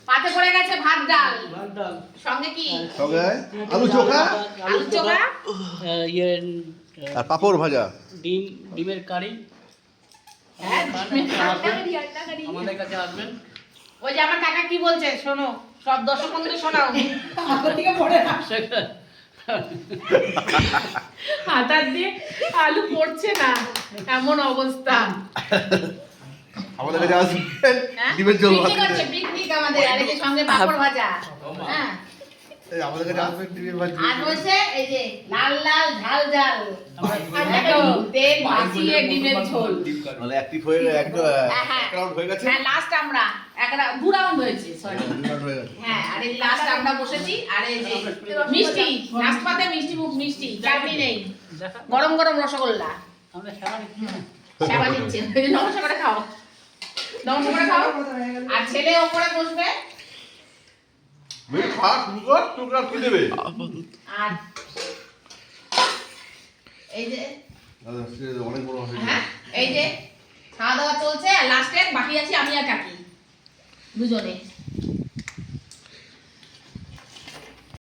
পাতে পড়ে গেছে ভাত ডাল সঙ্গে কি সঙ্গে আলু চোখা ইয়ে আর পাপড় ভাজা, ডিমের কারি। হ্যাঁ আমাদের কাছে আসবেন। ওই যে আমার কাকা কি বলছে শোনো, সব দর্শক বন্ধুদের শোনাও। হাতার দিয়ে আলু পড়ছে না এমন অবস্থা। আমাদের কাছে আসবেন ডিমের ঝোল ভাত খেতে। পিকনিক আমাদের, আর এই যে সঙ্গে পাপড় ভাজা। হ্যাঁ এই আমাদের কাছে আসবেন ডিমের ভাজি। আর হচ্ছে এই যে লাল লাল ঝাল ঝাল দেখো তেল ভাসিয়ে ডিমের ঝোল। মানে অ্যাক্টিভ হয়ে একটা রাউন্ড হয়ে গেছে। হ্যাঁ লাস্ট আমরা একটা দু রাউন্ড হয়েছে, সরি হ্যাঁ। আর এই লাস্ট আমরা বসেছি, আর এই যে মিষ্টি নাশপাতে মিষ্টি মুখ মিষ্টি, চাটনি নেই, গরম গরম রসগোল্লা আমরা সেবা দিচ্ছি। সেবা দিচ্ছে। নমস্কার করে খাও, নমস্কার করে খাও। আর ছেলে ওপরে বসবে। মেয়ে খাট টুকরা টুকরা কি দেবে? আর এই যে অনেক বড় হয়ে হ্যাঁ এই যে খাওয়া দাওয়া চলছে, আর লাস্টে বাকি আছি আমি আর কাকি দুজনে।